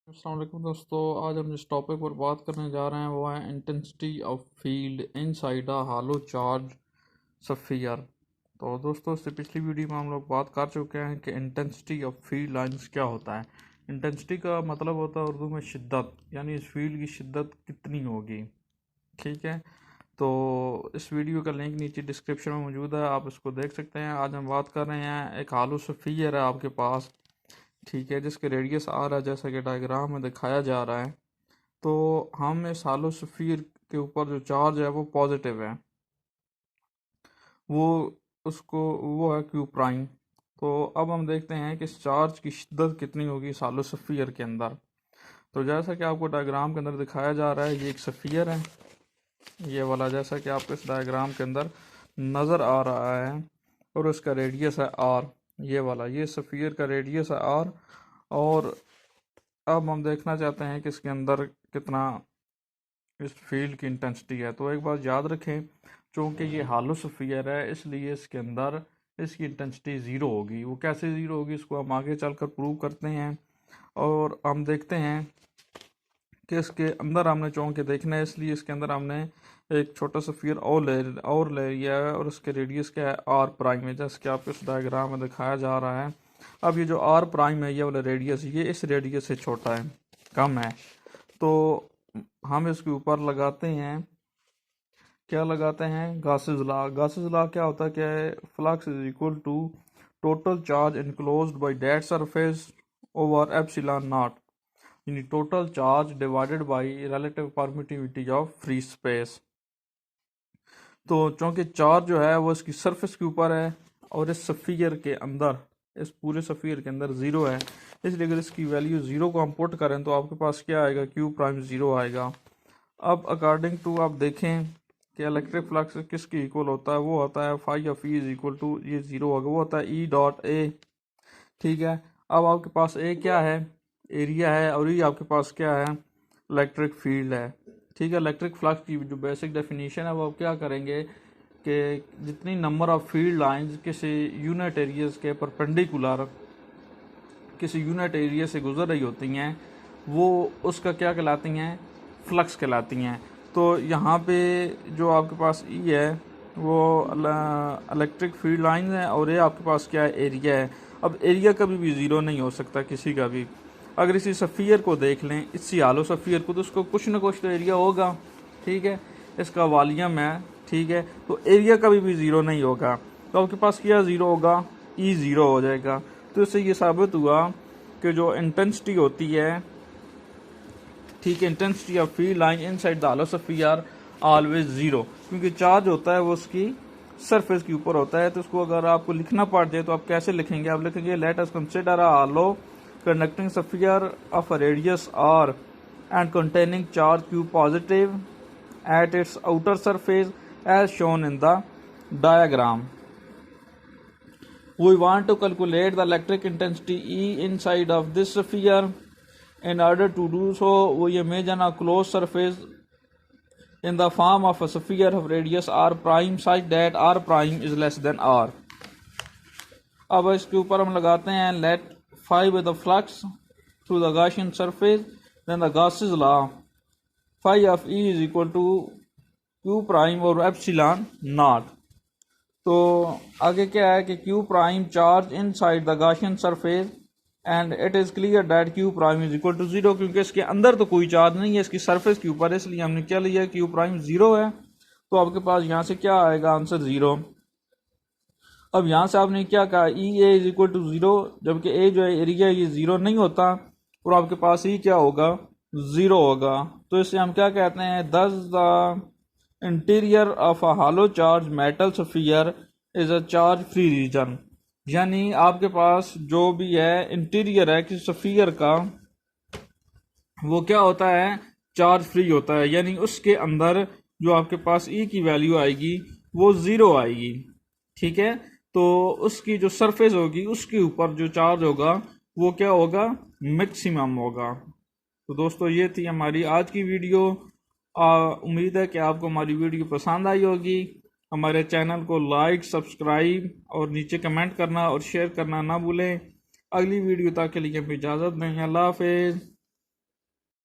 अस्सलाम वालेकुम दोस्तों, आज हम जिस टॉपिक पर बात करने जा रहे हैं वो है intensity of field inside a hollow charge sphere. तो दोस्तों, इससे पिछली वीडियो में हम लोग बात कर चुके हैं कि इंटेंसिटी ऑफ फील्ड लाइंस क्या होता है। इंटेंसिटी का मतलब होता है उर्दू में शिद्दत, यानी इस फील्ड की शिद्दत कितनी होगी। ठीक है, तो इस वीडियो का लिंक नीचे डिस्क्रिप्शन में मौजूद है, आप इसको देख सकते हैं। आज हम बात कर रहे हैं, एक हॉलो स्फीयर है आपके पास, ठीक है, जिसके रेडियस आ रहा है जैसा कि डायग्राम में दिखाया जा रहा है। तो हम इस हालो स्फीयर के ऊपर जो चार्ज है वो पॉजिटिव है, वो उसको वो है क्यू प्राइम। तो अब हम देखते हैं कि इस चार्ज की शिद्दत कितनी होगी इस हालो स्फीयर के अंदर। तो जैसा कि आपको डायग्राम के अंदर दिखाया जा रहा है, ये एक स्फीयर है, ये वाला, जैसा कि आपको इस डायग्राम के अंदर नज़र आ रहा है, और उसका रेडियस है आर। ये वाला, ये स्फीयर का रेडियस है आर। और अब हम देखना चाहते हैं कि इसके अंदर कितना इस फील्ड की इंटेंसिटी है। तो एक बात याद रखें, चूँकि ये हालो स्फीयर है इसलिए इसके अंदर इसकी इंटेंसिटी ज़ीरो होगी। वो कैसे ज़ीरो होगी इसको हम आगे चलकर प्रूव करते हैं। और हम देखते हैं कि इसके अंदर हमने चूँकि देखना है इसलिए इसके अंदर हमने एक छोटा सा स्फीयर और ले लिया है, और उसके रेडियस क्या है, आर प्राइम है, जैसे कि आपको इस डायग्राम में दिखाया जा रहा है। अब ये जो आर प्राइम है, ये वाला रेडियस, ये इस रेडियस से छोटा है, कम है। तो हम इसके ऊपर लगाते हैं, क्या लगाते हैं, गासेस लॉ। गासेस लॉ क्या होता है, क्या है, flux is equal to total charge enclosed by that surface over epsilon naught, यानी total charge divided by relative permittivity of free space. तो चूंकि चार्ज जो है वो इसकी सरफेस के ऊपर है और इस स्फीयर के अंदर, इस पूरे स्फीयर के अंदर ज़ीरो है, इसलिए अगर इसकी वैल्यू ज़ीरो को हम पुट करें तो आपके पास क्या आएगा, क्यू प्राइम ज़ीरो आएगा। अब अकॉर्डिंग टू आप देखें कि इलेक्ट्रिक फ्लक्स किसके इक्वल होता है, वो होता है phi of E is equal to, ये ज़ीरो होगा, वो होता है ई डॉट ए। ठीक है, अब आपके पास ए क्या है, एरिया है, और ई आपके पास क्या है, इलेक्ट्रिक फील्ड है। ठीक है, इलेक्ट्रिक फ्लक्स की जो बेसिक डेफिनेशन है वो आप क्या करेंगे कि जितनी नंबर ऑफ फील्ड लाइंस किसी यूनिट एरियाज के परपेंडिकुलर किसी यूनिट एरिया से गुजर रही होती हैं, वो उसका क्या कहलाती हैं, फ्लक्स कहलाती हैं। तो यहाँ पे जो आपके पास ई है वो इलेक्ट्रिक फील्ड लाइन है, और ये आपके पास क्या है, एरिया है। अब एरिया कभी भी ज़ीरो नहीं हो सकता किसी का भी। अगर इसी सफ़ियर को देख लें, इसी आलो सफ़ियर को, तो उसको कुछ ना कुछ तो एरिया होगा। ठीक है, इसका वॉल्यूम है, ठीक है, तो एरिया कभी भी ज़ीरो नहीं होगा। तो आपके पास क्या ज़ीरो होगा, ई ज़ीरो हो जाएगा। तो इससे ये साबित हुआ कि जो इंटेंसिटी होती है, ठीक है, intensity of field line inside the hollow sphere always zero, क्योंकि चार्ज होता है वो उसकी सरफेस के ऊपर होता है। तो उसको अगर आपको लिखना पड़ जाए तो आप कैसे लिखेंगे, आप लिखेंगे let us consider a hollow conducting sphere of a radius R and containing charge Q positive at its outer surface as shown in the diagram. We want to calculate the electric intensity E inside of this sphere. In order to do so, we imagine a closed surface in the form of a sphere of radius r prime such that r prime is less than r. अब इसके ऊपर हम लगाते हैं let phi with the flux through the Gaussian surface, then the Gauss's law, phi of E is equal to Q prime और epsilon naught. तो आगे क्या है कि Q prime charge inside the Gaussian surface and it is clear that Q prime is equal to zero, क्योंकि इसके अंदर तो कोई चार्ज नहीं है, इसकी सरफेस के ऊपर है, इसलिए हमने क्या लिया, Q प्राइम ज़ीरो है। तो आपके पास यहाँ से क्या आएगा, आंसर ज़ीरो। अब यहाँ से आपने क्या कहा, ई ए इज इक्वल टू ज़ीरो, जबकि ए जो है एरिया ये ज़ीरो नहीं होता, और आपके पास ई क्या होगा, ज़ीरो होगा। तो इससे हम क्या कहते हैं, thus the interior of a hollow charge metal sphere is a charge free region, यानी आपके पास जो भी है इंटीरियर है किसी स्फीयर का, वो क्या होता है, चार्ज फ्री होता है, यानी उसके अंदर जो आपके पास ई की वैल्यू आएगी वो ज़ीरो आएगी। ठीक है, तो उसकी जो सरफेस होगी उसके ऊपर जो चार्ज होगा वो क्या होगा, मैक्सिमम होगा। तो दोस्तों, ये थी हमारी आज की वीडियो। उम्मीद है कि आपको हमारी वीडियो पसंद आई होगी। हमारे चैनल को लाइक, सब्सक्राइब और नीचे कमेंट करना और शेयर करना ना भूलें। अगली वीडियो तक के लिए हमें इजाज़त दें। अल्लाह हाफिज़।